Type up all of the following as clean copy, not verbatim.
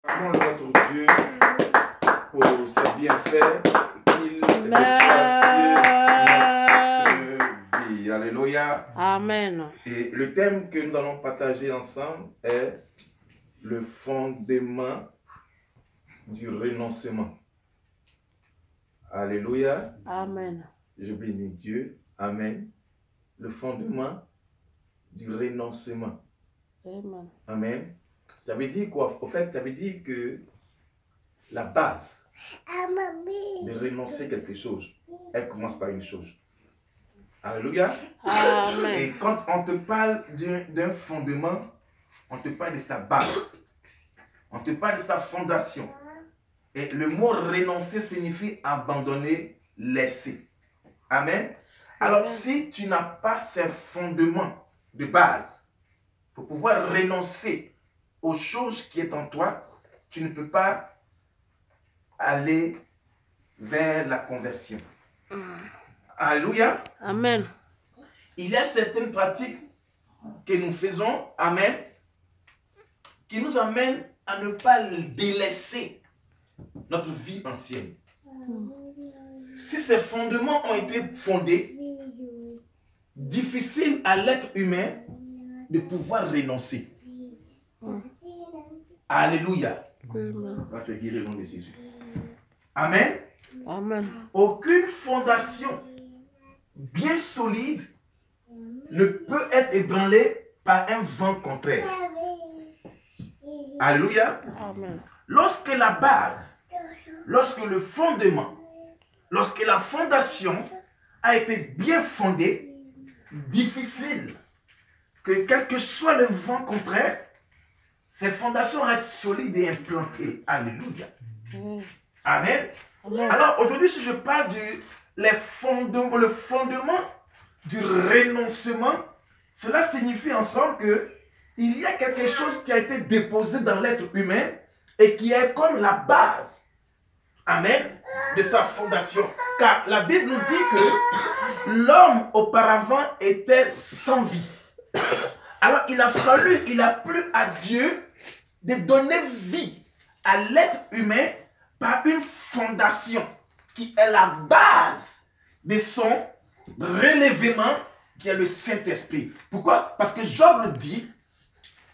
Acclamons notre Dieu pour ses bienfaits qu'il est gracieux notre vie. Alléluia. Amen. Et le thème que nous allons partager ensemble est le fondement du renoncement. Alléluia. Amen. Je bénis Dieu. Amen. Le fondement du renoncement. Amen. Amen. Ça veut dire quoi? Au fait, ça veut dire que la base de renoncer quelque chose, elle commence par une chose. Alléluia. Amen. Et quand on te parle d'un fondement, on te parle de sa base. On te parle de sa fondation. Et le mot renoncer signifie abandonner, laisser. Amen. Alors, si tu n'as pas ces fondements de base, pour pouvoir renoncer aux choses qui est en toi, tu ne peux pas aller vers la conversion. Alléluia. Amen. Il y a certaines pratiques que nous faisons, amen, qui nous amènent à ne pas délaisser notre vie ancienne. Si ces fondements ont été fondés, difficile à l'être humain de pouvoir renoncer. Alléluia. Va te guérir au nom de Jésus. Amen. Amen. Aucune fondation bien solide ne peut être ébranlée par un vent contraire. Alléluia. Amen. Lorsque la base, lorsque le fondement, lorsque la fondation a été bien fondée, difficile que quel que soit le vent contraire, ces fondations restent solides et implantées. Alléluia. Amen. Alors aujourd'hui, si je parle le fondement du renoncement, cela signifie en somme que il y a quelque chose qui a été déposé dans l'être humain et qui est comme la base, amen, de sa fondation. Car la Bible nous dit que l'homme auparavant était sans vie. Alors il a plu à Dieu de donner vie à l'être humain par une fondation qui est la base de son relèvement, qui est le Saint-Esprit. Pourquoi? Parce que Job le dit,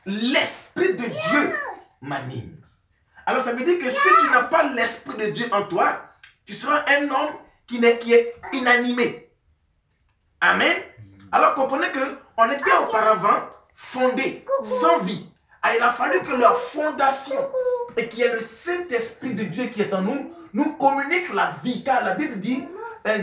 l'Esprit de Dieu m'anime. Alors ça veut dire que si tu n'as pas l'Esprit de Dieu en toi, tu seras un homme qui est inanimé. Amen. Alors comprenez qu'on était auparavant fondé, sans vie. Et il a fallu que la fondation, et qui est le Saint-Esprit de Dieu qui est en nous, nous communique la vie. Car la Bible dit,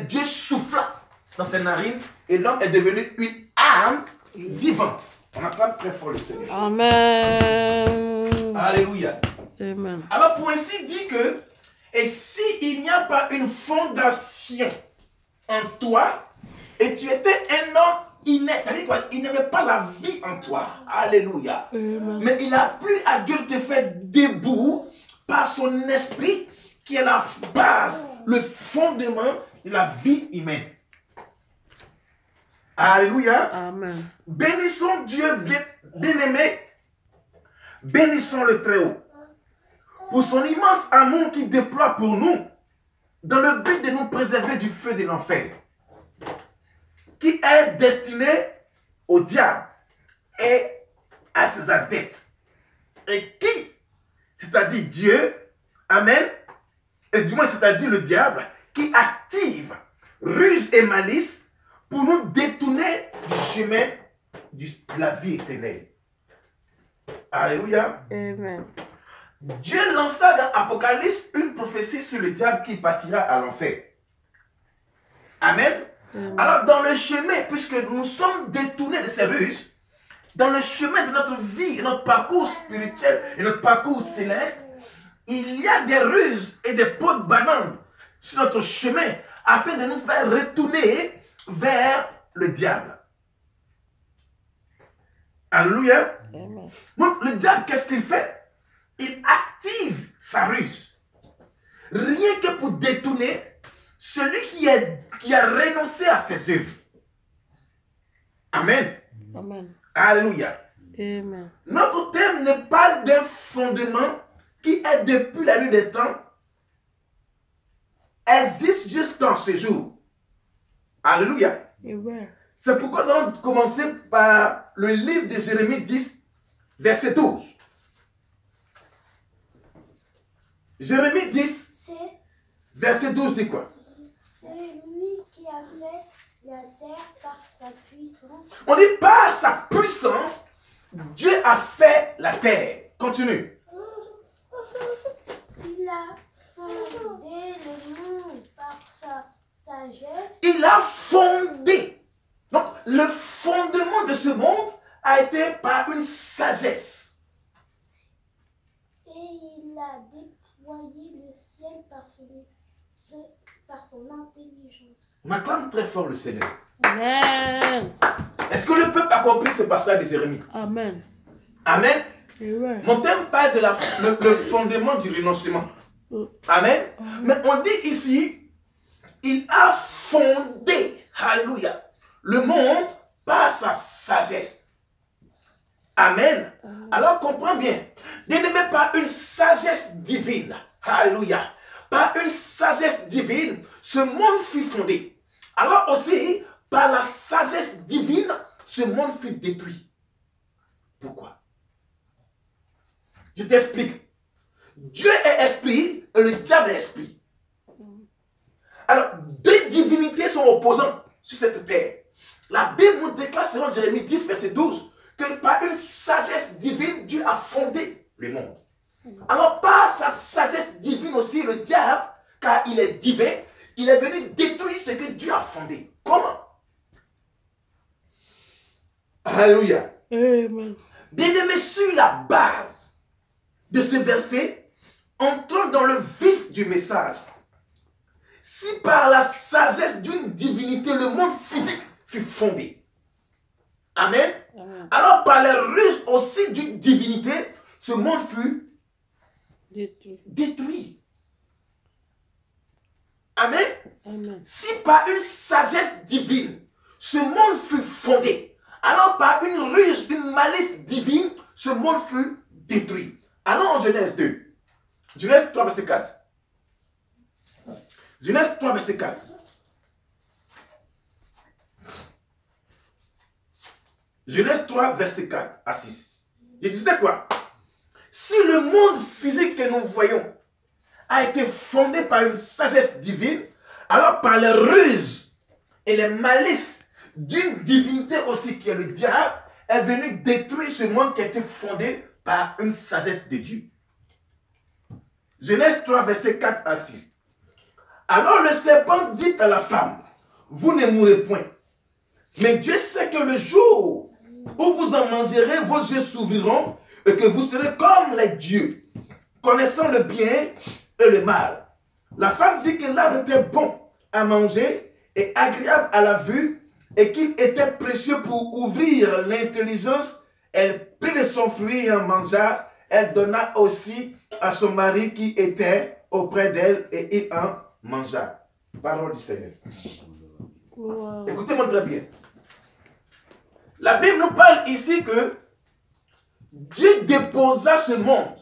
Dieu souffla dans ses narines et l'homme est devenu une âme vivante. On acclame très fort le Seigneur. Amen. Alléluia. Amen. Alors pour ainsi dire que, et s'il n'y a pas une fondation en toi, et tu étais un homme inerte, c'est-à-dire quoi? Il n'avait pas la vie en toi. Alléluia. Amen. Mais il a plu à Dieu de te faire debout par son esprit qui est la base, le fondement de la vie humaine. Alléluia. Amen. Bénissons Dieu bien-aimé. Bénissons le Très-Haut pour son immense amour qu'il déploie pour nous dans le but de nous préserver du feu de l'enfer qui est destiné au diable et à ses adeptes. Et qui, c'est-à-dire Dieu, amen, et du moins c'est-à-dire le diable, qui active ruse et malice pour nous détourner du chemin de la vie éternelle. Alléluia. Amen. Dieu lança dans Apocalypse une prophétie sur le diable qui partira à l'enfer. Amen. Alors dans le chemin, puisque nous sommes détournés de ces ruses, dans le chemin de notre vie, notre parcours spirituel et notre parcours céleste, il y a des ruses et des pots de banane sur notre chemin afin de nous faire retourner vers le diable. Alléluia. Amen. Donc le diable, qu'est-ce qu'il fait? Il active sa ruse. Rien que pour détourner celui qui a renoncé à ses œuvres. Amen. Amen. Alléluia. Amen. Notre thème ne parle d'un fondement qui est depuis la nuit des temps, existe jusqu'en ce jour. Alléluia. Amen. C'est pourquoi nous allons commencer par le livre de Jérémie 10, verset 12. Jérémie 10, verset 12 dit quoi? C'est lui qui a fait la terre par sa puissance. On dit par sa puissance, Dieu a fait la terre. Continue. Il a fondé le monde par sa sagesse. Il a fondé. Donc, le fondement de ce monde a été par une sagesse. Et il a déployé le ciel par son intelligence. On acclame très fort le Seigneur. Amen. Est-ce que le peuple a compris ce passage de Jérémie? Amen. Amen. Amen. Mon thème parle de le fondement du renoncement. Amen. Mais on dit ici, il a fondé, alléluia, le monde par sa sagesse. Amen. Alors comprends bien. Bien-aimé, par une sagesse divine. Alléluia. Par une sagesse divine, ce monde fut fondé. Alors aussi, par la sagesse divine, ce monde fut détruit. Pourquoi? Je t'explique. Dieu est esprit et le diable est esprit. Alors, deux divinités sont opposantes sur cette terre. La Bible nous déclare selon Jérémie 10, verset 12, que par une sagesse divine, Dieu a fondé le monde. Alors, par sa sagesse divine aussi, le diable, car il est divin, il est venu détruire ce que Dieu a fondé. Comment? Alléluia. Amen. Bien-aimé, sur la base de ce verset, entrons dans le vif du message. Si par la sagesse d'une divinité, le monde physique fut fondé. Amen. Amen. Alors par les ruses aussi d'une divinité, ce monde fut détruit. Amen. Amen. Si par une sagesse divine, ce monde fut fondé, alors par une ruse, une malice divine, ce monde fut détruit. Allons en Genèse 2. Genèse 3, verset 4. Genèse 3, verset 4. Genèse 3, verset 4 à 6. Je disais quoi? Si le monde physique que nous voyons a été fondé par une sagesse divine, alors par les ruses et les malices d'une divinité aussi qui est le diable, est venu détruire ce monde qui a été fondé par une sagesse de Dieu. Genèse 3, verset 4 à 6. Alors le serpent dit à la femme, vous ne mourrez point. Mais Dieu sait que le jour où vous en mangerez, vos yeux s'ouvriront et que vous serez comme les dieux, connaissant le bien et le mal. La femme vit que l'arbre était bon à manger et agréable à la vue et qu'il était précieux pour ouvrir l'intelligence. Elle prit de son fruit et en mangea. Elle donna aussi à son mari qui était auprès d'elle et il en mangea. Parole du Seigneur. Wow. Écoutez-moi très bien. La Bible nous parle ici que Dieu déposa ce monde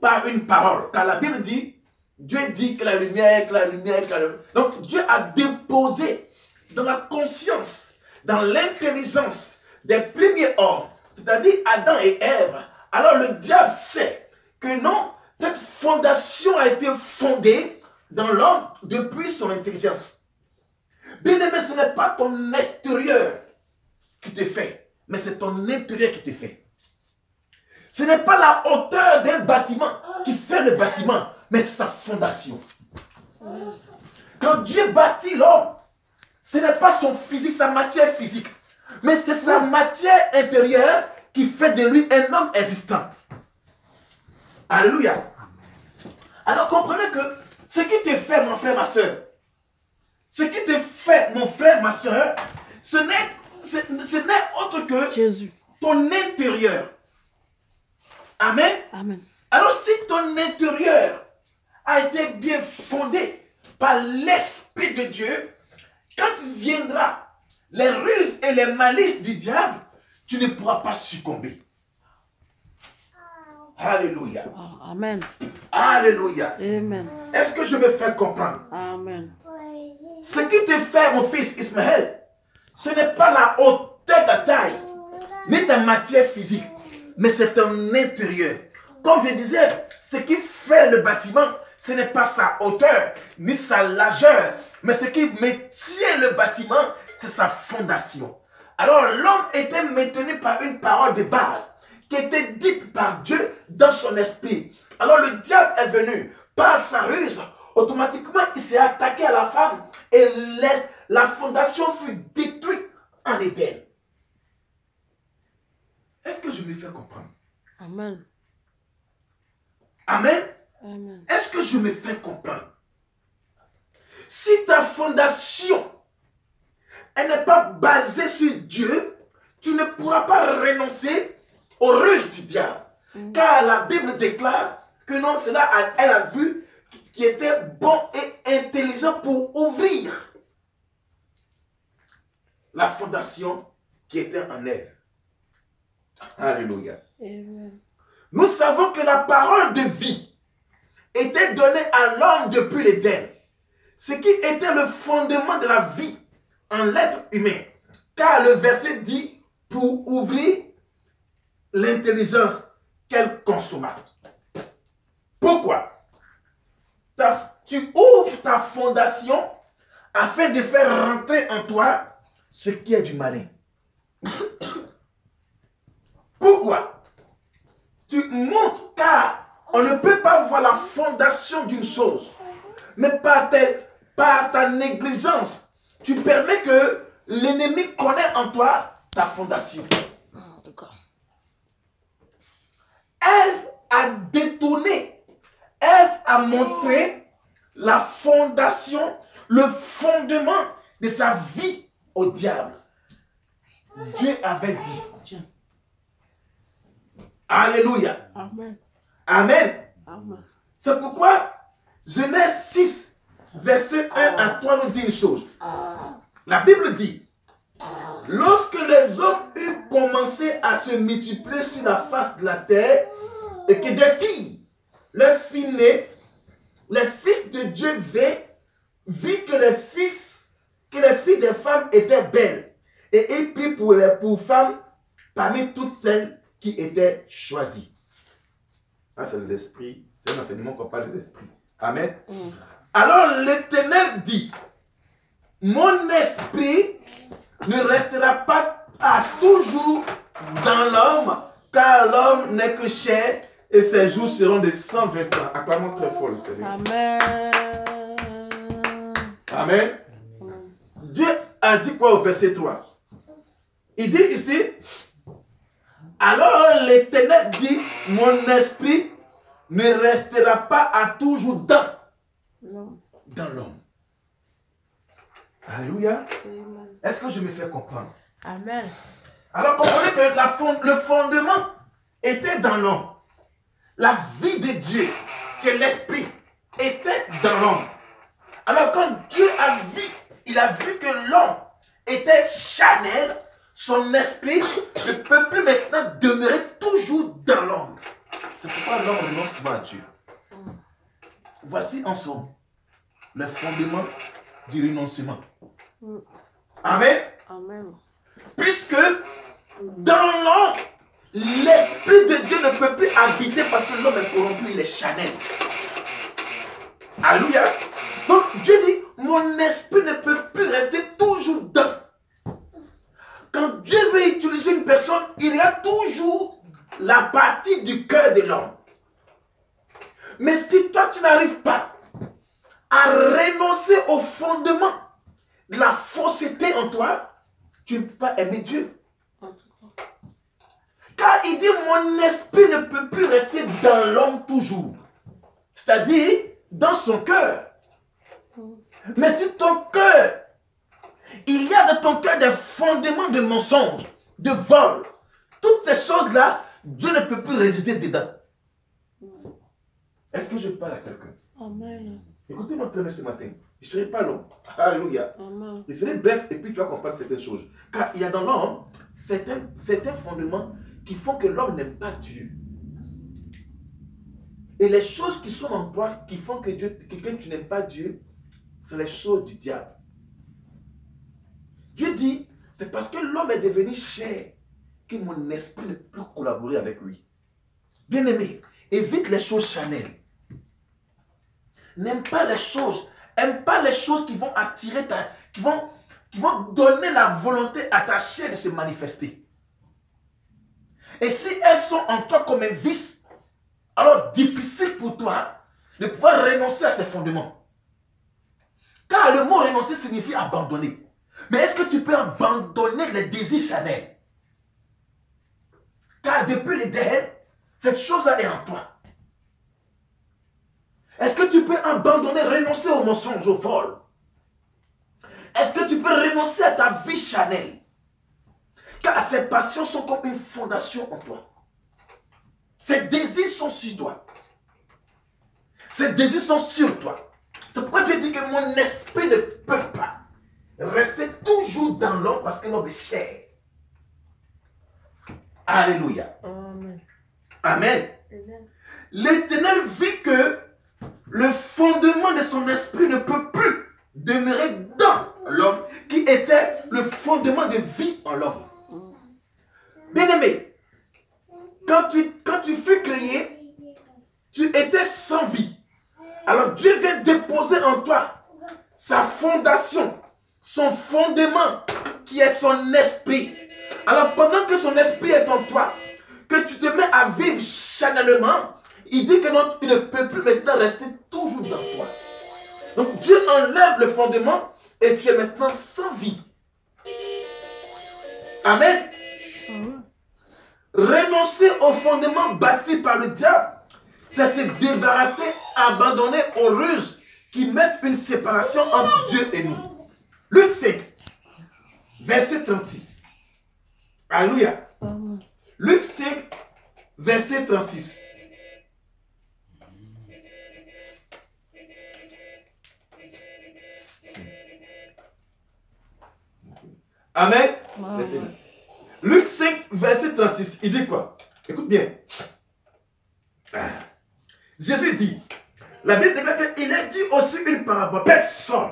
par une parole. Car la Bible dit, Dieu dit que la lumière, que la lumière, que la lumière. Donc Dieu a déposé dans la conscience, dans l'intelligence des premiers hommes, c'est-à-dire Adam et Ève. Alors le diable sait que non, cette fondation a été fondée dans l'homme depuis son intelligence. Bien-aimé, ce n'est pas ton extérieur qui te fait, mais c'est ton intérieur qui te fait. Ce n'est pas la hauteur d'un bâtiment qui fait le bâtiment, mais c'est sa fondation. Quand Dieu bâtit l'homme, ce n'est pas son physique, sa matière physique, mais c'est sa matière intérieure qui fait de lui un homme existant. Alléluia. Alors comprenez que ce qui te fait, mon frère, ma soeur, ce qui te fait, mon frère, ma soeur, ce n'est autre que Jésus. ton intérieur. Amen. Amen. Alors si ton intérieur a été bien fondé par l'Esprit de Dieu, quand viendra les ruses et les malices du diable, tu ne pourras pas succomber. Alléluia. Amen. Alléluia. Amen. Est-ce que je me fais comprendre? Amen. Ce qui te fait, mon fils Ismaël, ce n'est pas la hauteur de ta taille, ni ta matière physique, mais c'est ton intérieur. Comme je disais, ce qui fait le bâtiment, ce n'est pas sa hauteur, ni sa largeur, mais ce qui maintient le bâtiment, c'est sa fondation. Alors l'homme était maintenu par une parole de base, qui était dite par Dieu dans son esprit. Alors le diable est venu, par sa ruse, automatiquement il s'est attaqué à la femme, et la fondation fut détruite en Éden. Est-ce que je me fais comprendre? Amen. Amen. Amen. Est-ce que je me fais comprendre? Si ta fondation, elle n'est pas basée sur Dieu, tu ne pourras pas renoncer aux ruses du diable. Car la Bible déclare que non, cela elle a vu qui était bon et intelligent pour ouvrir la fondation qui était en Ève. Alléluia. Amen. Nous savons que la parole de vie était donnée à l'homme depuis l'Éden. Ce qui était le fondement de la vie en l'être humain. Car le verset dit pour ouvrir l'intelligence qu'elle consomma. Pourquoi? Tu ouvres ta fondation afin de faire rentrer en toi ce qui est du malin. Pourquoi? Tu montres, car on ne peut pas voir la fondation d'une chose, mais par ta négligence, tu permets que l'ennemi connaisse en toi ta fondation. Ève a détourné, Ève a montré la fondation, le fondement de sa vie au diable. Dieu avait dit. Alléluia. Amen. Amen. Amen. C'est pourquoi Genèse 6, verset 1 à 3 nous dit une chose. La Bible dit, lorsque les hommes eurent commencé à se multiplier sur la face de la terre, et que des filles, leurs filles nées, les fils de Dieu vit que les filles des femmes étaient belles, et ils prirent pour femmes parmi toutes celles qui étaient choisies. Ah, c'est l'esprit, c'est un enseignement qu'on parle de l'esprit. Amen. Alors l'Éternel dit, mon esprit ne restera pas à toujours dans l'homme, car l'homme n'est que chair et ses jours seront de 120 ans. Acclamons très fort le Seigneur. Amen. Amen. Dieu a dit quoi au verset 3? Il dit ici, alors l'Éternel dit, mon esprit ne restera pas à toujours dans l'homme. Alléluia. Est-ce que je me fais comprendre? Amen. Alors comprenez que le fondement était dans l'homme. La vie de Dieu, qui est l'esprit, était dans l'homme. Alors quand Dieu a vu, il a vu que l'homme était charnel, son esprit ne peut plus maintenant demeurer toujours dans l'homme. C'est pourquoi l'homme renonce souvent à Dieu. Voici en somme le fondement du renoncement. Amen. Amen. Puisque dans l'homme, l'esprit de Dieu ne peut plus habiter parce que l'homme est corrompu, il est charnel. Alléluia. Donc Dieu dit, mon esprit ne peut plus rester toujours dans. Quand Dieu veut utiliser une personne, il y a toujours la partie du cœur de l'homme. Mais si toi tu n'arrives pas à renoncer au fondement de la fausseté en toi, tu ne peux pas aimer Dieu. Car il dit, mon esprit ne peut plus rester dans l'homme toujours. C'est-à-dire, dans son cœur. Mais si ton cœur, il y a dans ton cœur des fondements de mensonges, de vol, toutes ces choses-là, Dieu ne peut plus résider dedans. Est-ce que je parle à quelqu'un? Amen. Écoutez-moi très bien ce matin. Je ne serai pas long. Alléluia. Amen. Je serai bref et puis tu vas comprendre certaines choses. Car il y a dans l'homme certains fondements qui font que l'homme n'aime pas Dieu. Et les choses qui sont en toi, qui font que tu n'aimes pas Dieu, c'est les choses du diable. Dieu dit, c'est parce que l'homme est devenu chair que mon esprit ne peut plus collaborer avec lui. Bien-aimé, évite les choses charnelles. N'aime pas les choses. Aime pas les choses qui vont attirer qui vont donner la volonté à ta chair de se manifester. Et si elles sont en toi comme un vice, alors difficile pour toi de pouvoir renoncer à ces fondements. Car le mot renoncer signifie abandonner. Mais est-ce que tu peux abandonner les désirs charnels? Car depuis l'Éden, cette chose-là est en toi. Est-ce que tu peux abandonner, renoncer au mensonge, au vol? Est-ce que tu peux renoncer à ta vie charnelle? Car ces passions sont comme une fondation en toi. Ces désirs sont sur toi. Ces désirs sont sur toi. C'est pourquoi Dieu dit que mon esprit ne peut pas rester toujours dans l'homme parce que l'homme est chair. Alléluia. Amen. Amen. Amen. L'Éternel vit que le fondement de son esprit ne peut plus demeurer dans l'homme qui était le fondement de vie en l'homme. Bien-aimé, quand tu fus créé, tu étais sans vie. Alors Dieu vient déposer en toi sa fondation, son fondement qui est son esprit. Alors pendant que son esprit est en toi, que tu te mets à vivre charnellement, il dit que non, tu ne peux plus maintenant rester toujours dans toi. Donc Dieu enlève le fondement et tu es maintenant sans vie. Amen. Renoncer au fondement bâti par le diable, c'est se débarrasser, abandonner aux ruses qui mettent une séparation entre Dieu et nous. Luc 5, verset 36. Alléluia. Luc 5, verset 36. Amen. Amen. Luc 5, verset 36. Il dit quoi? Écoute bien. Jésus dit, la Bible déclare qu'il a dit aussi une parabole. Personne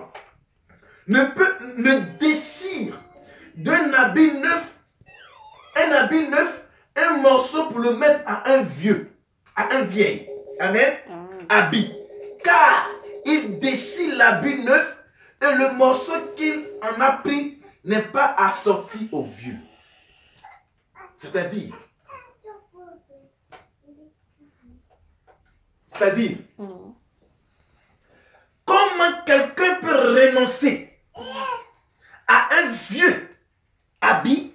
ne déchire d'un habit neuf, un morceau pour le mettre à un vieil. Amen. Habit. Car il déchire l'habit neuf et le morceau qu'il en a pris n'est pas assorti au vieux. C'est-à-dire, comment quelqu'un peut renoncer à un vieux habit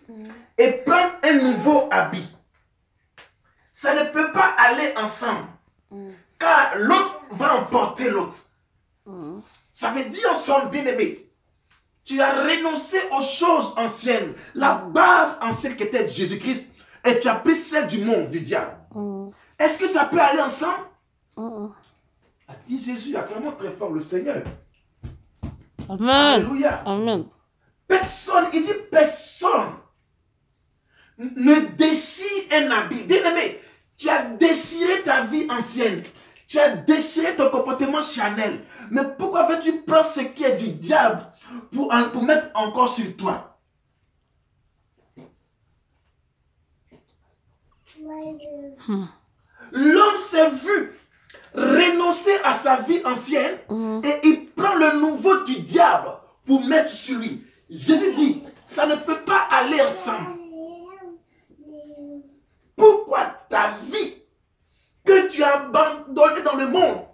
et prendre un nouveau habit? Ça ne peut pas aller ensemble, car l'autre va emporter l'autre. Ça veut dire ensemble, bien-aimé, tu as renoncé aux choses anciennes, la base ancienne qui était Jésus-Christ, et tu as pris celle du monde, du diable. Est-ce que ça peut aller ensemble? A dit Jésus, acclamons très fort le Seigneur. Amen. Alléluia. Amen. Personne, il dit personne ne déchire un habit. Bien-aimé, tu as déchiré ta vie ancienne. Tu as déchiré ton comportement charnel. Mais pourquoi veux-tu prendre ce qui est du diable pour mettre encore sur toi? L'homme s'est vu renoncer à sa vie ancienne et il prend le nouveau du diable pour mettre sur lui. Jésus dit, ça ne peut pas aller ensemble. Pourquoi ta vie que tu as abandonnée dans le monde,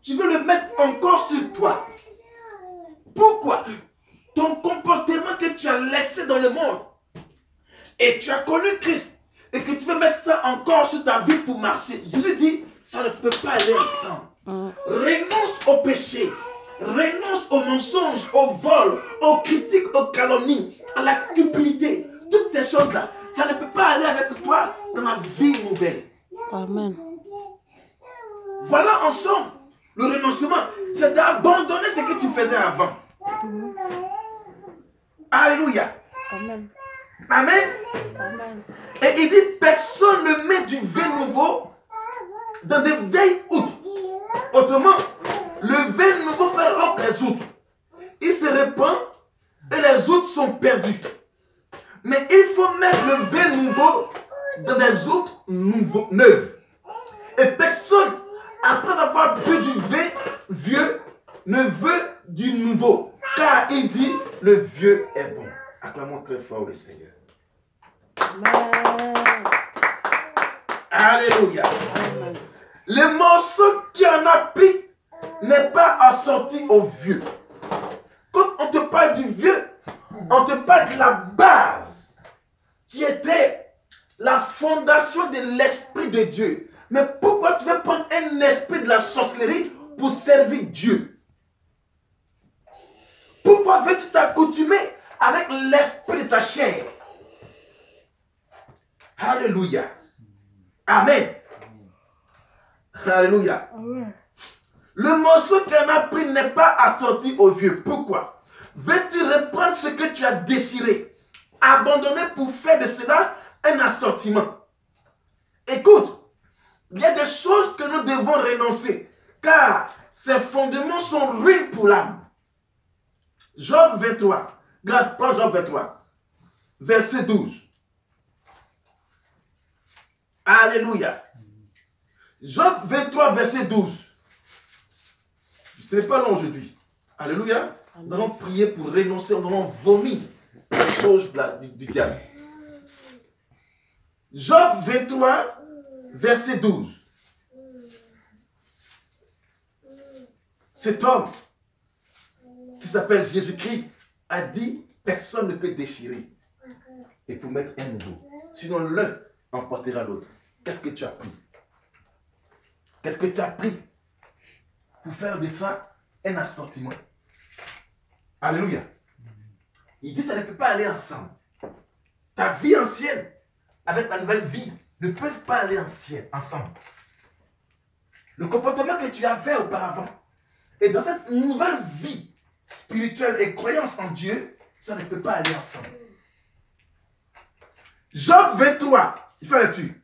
tu veux le mettre encore sur toi? Pourquoi ton comportement que tu as laissé dans le monde et tu as connu Christ et que tu veux mettre ça encore sur ta vie pour marcher? Jésus dit, ça ne peut pas aller ensemble. Renonce au péché, renonce au mensonge, au vol, aux critiques, aux calomnies, à la cupidité. Toutes ces choses-là, ça ne peut pas aller avec toi dans la vie nouvelle. Amen. Voilà ensemble le renoncement, c'est d'abandonner ce que tu faisais avant. Alléluia. Amen. Amen. Amen. Et il dit, personne ne met du vin nouveau dans des vieilles outres. Autrement, le vin nouveau fait rompre les autres. Il se répand et les autres sont perdus. Mais il faut mettre le vin nouveau dans des autres neuves. Et personne, après avoir bu du vin vieux, ne veut du nouveau. Car il dit, le vieux est bon. Acclamons très fort le Seigneur. Amen. Alléluia. Amen. Le morceau qui en a pris n'est pas assorti au vieux. Quand on te parle du vieux, on te parle de la base qui était la fondation de l'Esprit de Dieu. Mais pourquoi tu veux prendre un esprit de la sorcellerie pour servir Dieu? Pourquoi veux-tu t'accoutumer avec l'esprit de ta chair? Alléluia. Amen. Alléluia. Amen. Le morceau qui en a pris n'est pas assorti au vieux. Pourquoi? Veux-tu reprendre ce que tu as désiré, abandonner pour faire de cela un assortiment? Écoute, il y a des choses que nous devons renoncer, car ces fondements sont ruines pour l'âme. Job 23, prends Job 23, verset 12. Alléluia. Job 23, verset 12. Ce n'est pas long aujourd'hui. Alléluia. Nous allons prier pour renoncer, nous allons vomir les choses du diable. Job 23, verset 12. Cet homme qui s'appelle Jésus-Christ a dit, personne ne peut déchirer et pour mettre un nouveau. Sinon l'un emportera l'autre. Qu'est-ce que tu as pris? Qu'est-ce que tu as pris pour faire de ça un assortiment? Alléluia. Il dit que ça ne peut pas aller ensemble. Ta vie ancienne avec la nouvelle vie ne peuvent pas aller ensemble. Le comportement que tu avais auparavant et dans cette nouvelle vie spirituelle et croyance en Dieu, ça ne peut pas aller ensemble. Job 23, il faut là-dessus.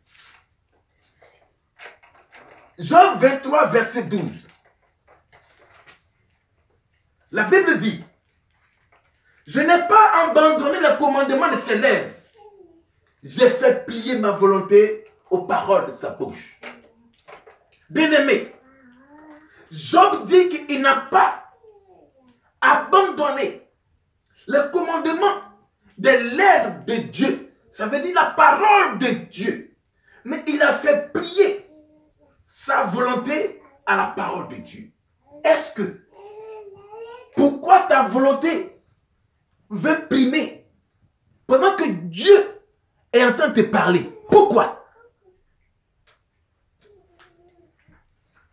Job 23, verset 12. La Bible dit, je n'ai pas abandonné le commandement de ses lèvres. J'ai fait plier ma volonté aux paroles de sa bouche. Bien-aimé, Job dit qu'il n'a pas abandonné le commandement des lèvres de Dieu. Ça veut dire la parole de Dieu. Mais il a fait plier sa volonté à la parole de Dieu. Est-ce que, pourquoi ta volonté veut primer pendant que Dieu est en train de te parler? Pourquoi?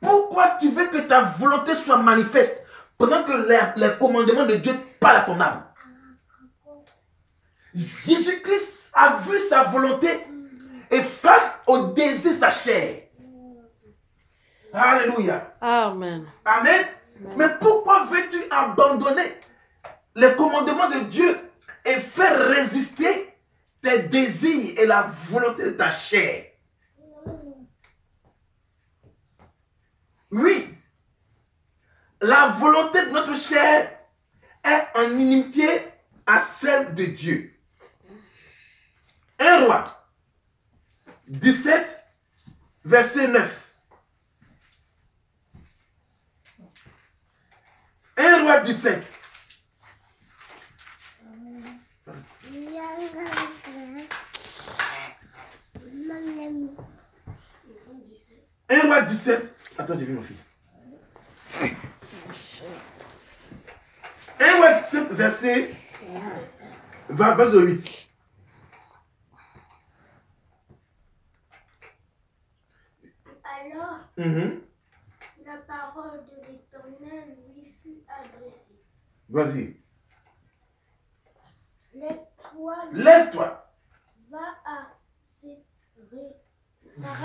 Pourquoi tu veux que ta volonté soit manifeste pendant que les commandements de Dieu parlent à ton âme? Jésus-Christ a vu sa volonté et face au désir de sa chair. Alléluia. Amen. Amen. Mais pourquoi veux-tu abandonner les commandements de Dieu et faire résister tes désirs et la volonté de ta chair? Oui, la volonté de notre chair est en inimitié à celle de Dieu. 1 Roi 17, verset 9. 1 Roi 17. 1 Roi 17. Attends, j'ai vu mon fils. 1 Roi 17, verset 8. Alors, la parole de l'Éternel lui fut adressée. Vas-y. Lève-toi. Lève-toi. Va à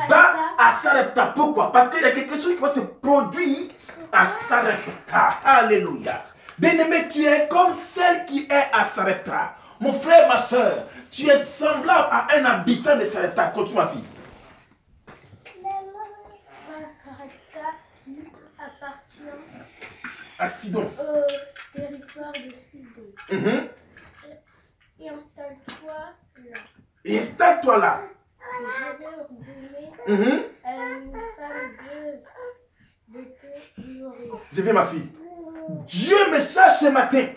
Va à Sarepta. Pourquoi? Parce qu'il y a quelque chose qui va se produire à Sarepta. Alléluia. Bien-aimé, tu es comme celle qui est à Sarepta. Mon frère, ma soeur, tu es semblable à un habitant de Sarepta. Continue, ma fille. Sarepta qui appartient à Sidon. au territoire de Sidon. Et installe-toi là. Et installe-toi là. Je vais ordonner à une femme veuve de te nourrir. Je viens, ma fille. Dieu me charge ce matin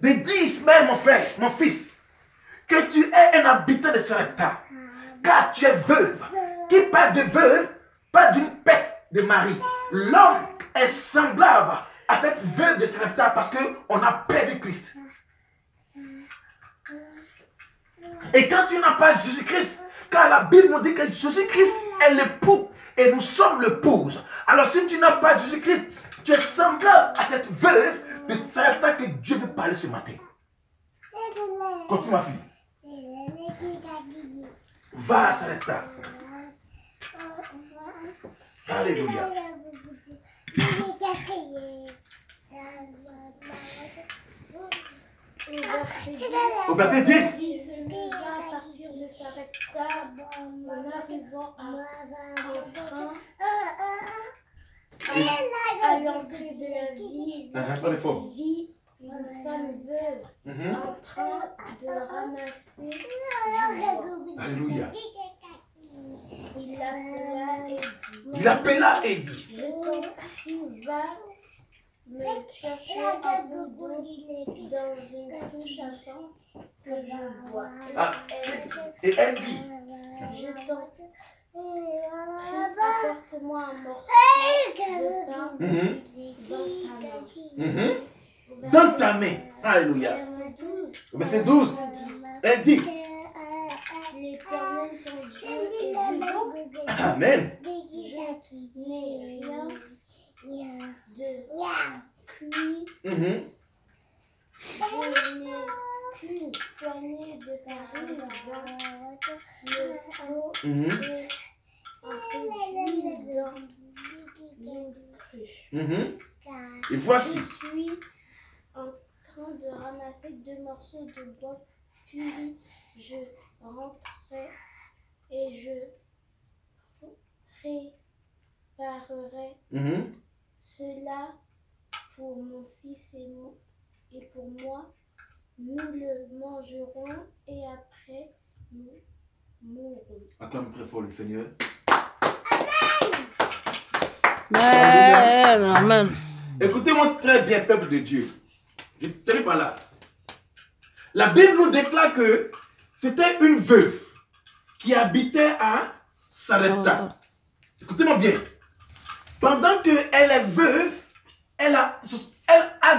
de dire, Ismaël, mon frère, mon fils, que tu es un habitant de Sarepta, car tu es veuve. Qui parle de veuve, pas d'une pète de mari. L'homme est semblable à cette veuve de Sarepta parce qu'on a perdu Christ. Et quand tu n'as pas Jésus-Christ, car la Bible nous dit que Jésus-Christ est l'époux et nous sommes l'épouse. Alors si tu n'as pas Jésus-Christ, tu es semblable à cette veuve de Sarepta que Dieu veut parler ce matin. Continue, ma fille. Va à Sarepta. Alléluia. Au verset 10. Il se leva à partir de Sarepta en arrivant à l'entrée de la ville. Vit une femme veuve en train de ramasser du bois. Alléluia. Il l'appela et dit, Il appela et dit. je t'en prie, va me chercher un peu d'eau dans une cruche afin que je bois. Et elle dit. Je t'en prie, apporte-moi un morceau de pain Dans ta main. Alléluia. Verset 12. Elle dit. L'Éternel ton Dieu est vivant. Amen. Je n'ai rien de cuit. Je n'ai qu'une poignée de farine dans le pot et un peu d'huile dans une cruche. Et voici. Je suis en train de ramasser 2 morceaux de bois, puis je rentrerai et je préparerai cela pour mon fils et pour moi. Nous le mangerons et après nous mourrons. Acclame très fort le Seigneur. Amen. Amen. Écoutez-moi très bien, peuple de Dieu. Je ne tenais pas là. La Bible nous déclare que c'était une veuve qui habitait à Sarepta. Écoutez-moi bien. Pendant qu'elle est veuve, elle a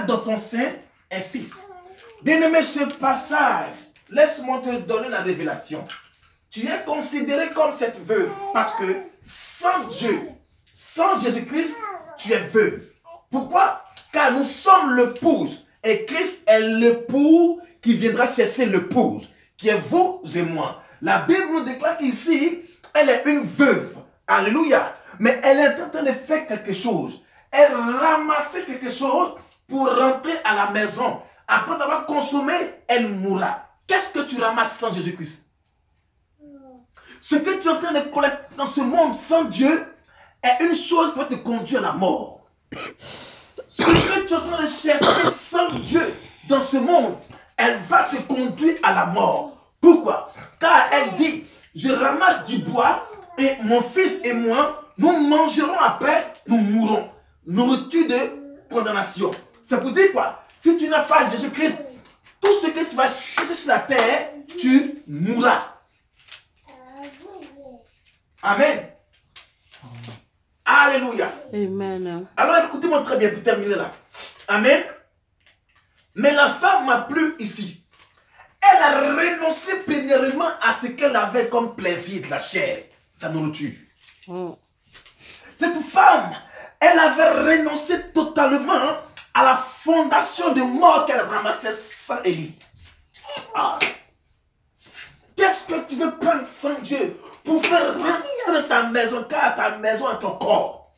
dans son sein un fils. Bien-aimé, ce passage, laisse-moi te donner la révélation. Tu es considéré comme cette veuve parce que sans Dieu, sans Jésus-Christ, tu es veuve. Pourquoi? Car nous sommes l'épouse et Christ est l'époux qui viendra chercher l'épouse, qui est vous et moi. La Bible nous déclare qu'ici, elle est une veuve. Alléluia. Mais elle est en train de faire quelque chose. Elle ramassait quelque chose pour rentrer à la maison. Après avoir consommé, elle mourra. Qu'est-ce que tu ramasses sans Jésus-Christ? Ce que tu es en train de collecter dans ce monde sans Dieu est une chose qui va te conduire à la mort. Ce que tu es en train de chercher sans Dieu dans ce monde, elle va te conduire à la mort. Pourquoi? Car elle dit, je ramasse du bois et mon fils et moi, nous mangerons après, nous mourrons. Nourriture de condamnation. Ça pour dire quoi? Si tu n'as pas Jésus-Christ, tout ce que tu vas chercher sur la terre, tu mourras. Amen. Alléluia. Amen. Alors écoutez-moi très bien pour terminer là. Amen. Mais la femme m'a plu ici. Elle a renoncé premièrement à ce qu'elle avait comme plaisir de la chair, sa nourriture. Cette femme, elle avait renoncé totalement à la fondation de mort qu'elle ramassait sans Élie. Ah. Qu'est-ce que tu veux prendre sans Dieu pour faire rentrer dans ta maison, car ta maison est ton corps?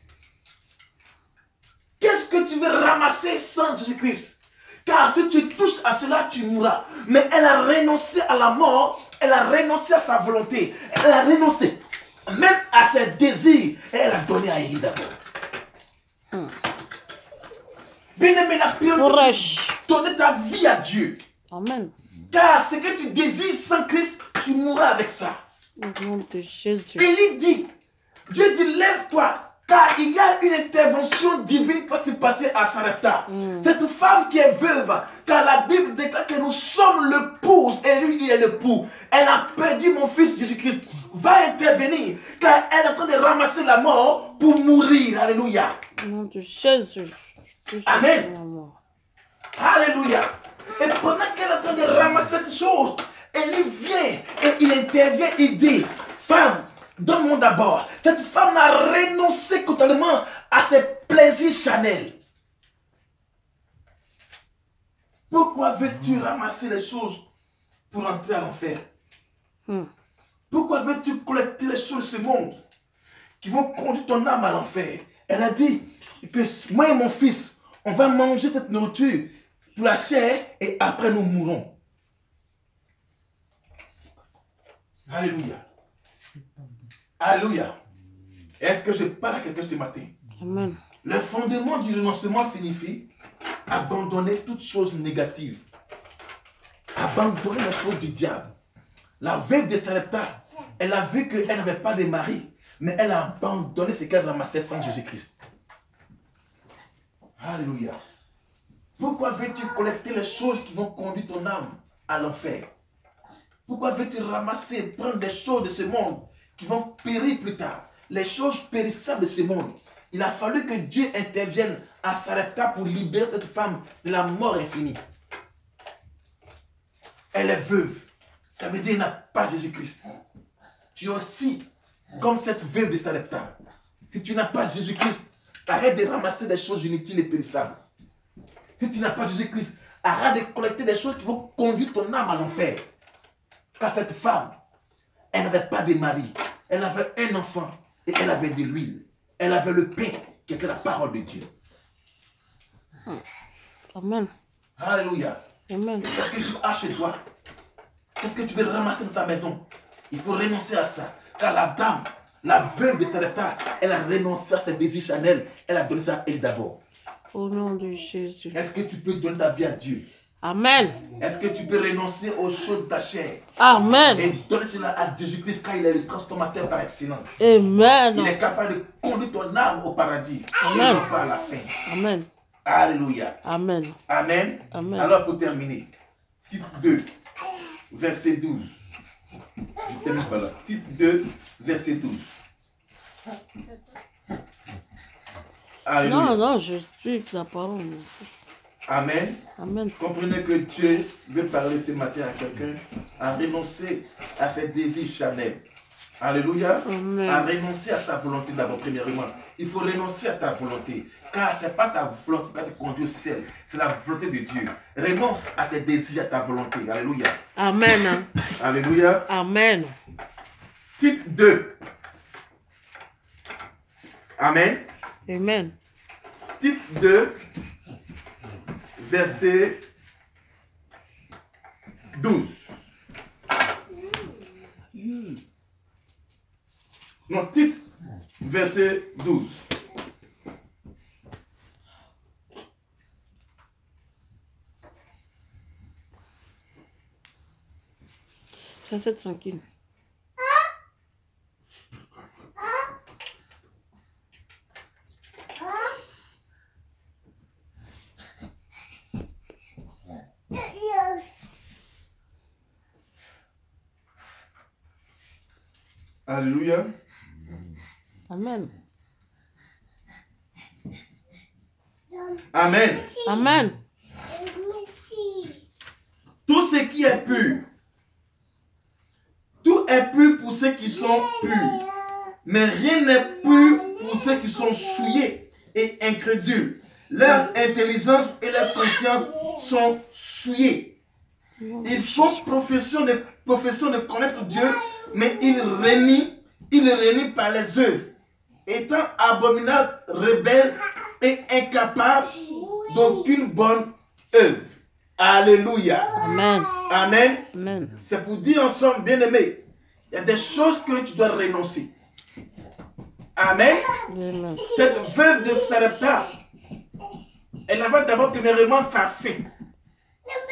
Qu'est-ce que tu veux ramasser sans Jésus-Christ? Car si tu touches à cela, tu mourras. Mais elle a renoncé à la mort, elle a renoncé à sa volonté, elle a renoncé même à ses désirs, et elle a donné à Élie d'abord. Bien-aimé, la priorité, Courage. c'est donner ta vie à Dieu. Amen. Car ce que tu désires sans Christ, tu mourras avec ça. Au nom de Jésus. Élie dit, Dieu dit, lève-toi, car il y a une intervention divine qui va se passer à Sarepta. Cette femme qui est veuve, car la Bible déclare que nous sommes l'épouse et lui il est l'époux. Elle a perdu mon fils Jésus-Christ. Va intervenir, car elle est en train de ramasser la mort pour mourir. Alléluia. Au nom de Jésus. Amen. Alléluia. Et pendant qu'elle est en train de ramasser cette chose, elle vient et il intervient, il dit, femme, donne-moi d'abord. Cette femme a renoncé totalement à ses plaisirs charnels. Pourquoi veux-tu ramasser les choses pour entrer à l'enfer? Pourquoi veux-tu collecter les choses de ce monde qui vont conduire ton âme à l'enfer? Elle a dit que moi et mon fils, on va manger cette nourriture pour la chair et après nous mourrons. Alléluia. Alléluia. Est-ce que je parle à quelqu'un ce matin? Amen. Le fondement du renoncement signifie abandonner toute chose négative. Abandonner les choses du diable. La veuve de Sarepta, elle a vu qu'elle n'avait pas de mari, mais elle a abandonné ce qu'elle ramassait sans Jésus-Christ. Alléluia. Pourquoi veux-tu collecter les choses qui vont conduire ton âme à l'enfer? Pourquoi veux-tu ramasser et prendre des choses de ce monde qui vont périr plus tard? Les choses périssables de ce monde. Il a fallu que Dieu intervienne à Sarepta pour libérer cette femme de la mort infinie. Elle est veuve. Ça veut dire qu'elle n'a pas Jésus-Christ. Tu es aussi comme cette veuve de Sarepta. Si tu n'as pas Jésus-Christ, arrête de ramasser des choses inutiles et périssables. Si tu n'as pas Jésus-Christ, arrête de collecter des choses qui vont conduire ton âme à l'enfer. Car cette femme, elle n'avait pas de mari. Elle avait un enfant et elle avait de l'huile. Elle avait le pain qui était la parole de Dieu. Amen. Alléluia. Amen. Qu'est-ce que tu as chez toi? Qu'est-ce que tu veux ramasser dans ta maison? Il faut renoncer à ça. Car la dame, la veuve de Sarepta, elle a renoncé à ses désirs charnels. Elle a donné ça à elle d'abord. Au nom de Jésus. Est-ce que tu peux donner ta vie à Dieu? Amen. Est-ce que tu peux renoncer aux choses de ta chair Amen. et donner cela à Jésus-Christ car il est le transformateur par excellence? Amen. Il est capable de conduire ton âme au paradis Amen. et non pas à la fin. Amen. Alléluia. Amen. Amen. Amen. Alors pour terminer, titre 2, verset 12. Je termine par là. Titre 2, verset 12. Alléluia. Non, je suis la parole. Amen. Amen. Comprenez que Dieu veut parler ce matin à quelqu'un à renoncer à ses désirs charnels. Alléluia. Amen. À renoncer à sa volonté d'abord, premièrement. Il faut renoncer à ta volonté. Car ce n'est pas ta volonté qui te conduit au ciel. C'est la volonté de Dieu. Renonce à tes désirs, à ta volonté. Alléluia. Amen. Alléluia. Amen. Titre 2. Amen. Amen. Titre 2. Verset 12. Non, titre, verset 12. Restez tranquille. Alléluia. Amen. Amen. Amen. Tout ce qui est pur, tout est pur pour ceux qui sont purs, mais rien n'est pur pour ceux qui sont souillés et incrédules. Leur intelligence et leur conscience sont souillées. Ils font profession de connaître Dieu, mais ils renient par les œuvres, étant abominables, rebelles et incapables d'aucune bonne œuvre. Alléluia. Amen. Amen. Amen. C'est pour dire ensemble, bien-aimé, il y a des choses que tu dois renoncer. Amen. Amen. Cette veuve de Sarepta, elle avait d'abord premièrement sa faim.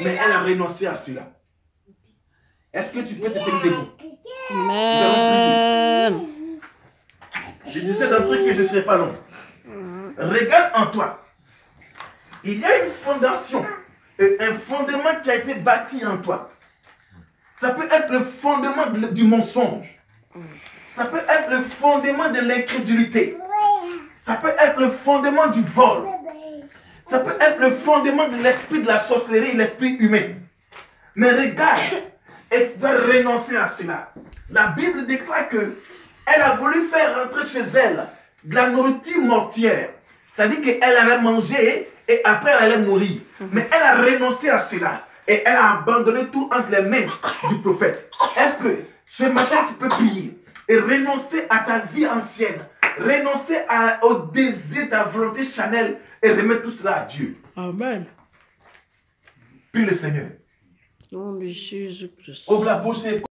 Mais elle a renoncé à cela. Est-ce que tu peux te tenir debout? Amen. Je disais d'un truc que je ne serai pas long. Regarde en toi. Il y a une fondation, un fondement qui a été bâti en toi. Ça peut être le fondement du mensonge. Ça peut être le fondement de l'incrédulité. Ça peut être le fondement du vol. Ça peut être le fondement de l'esprit de la sorcellerie, l'esprit humain. Mais regarde, et tu dois renoncer à cela. La Bible déclare que elle a voulu faire rentrer chez elle de la nourriture mortière. C'est-à-dire qu'elle allait manger et après elle allait mourir. Mais elle a renoncé à cela. Et elle a abandonné tout entre les mains du prophète. Est-ce que ce matin tu peux prier et renoncer à ta vie ancienne, renoncer au désir de ta volonté charnelle et remettre tout cela à Dieu? Amen. Prie le Seigneur. Au nom de Jésus-Christ. Ouvre la bouche et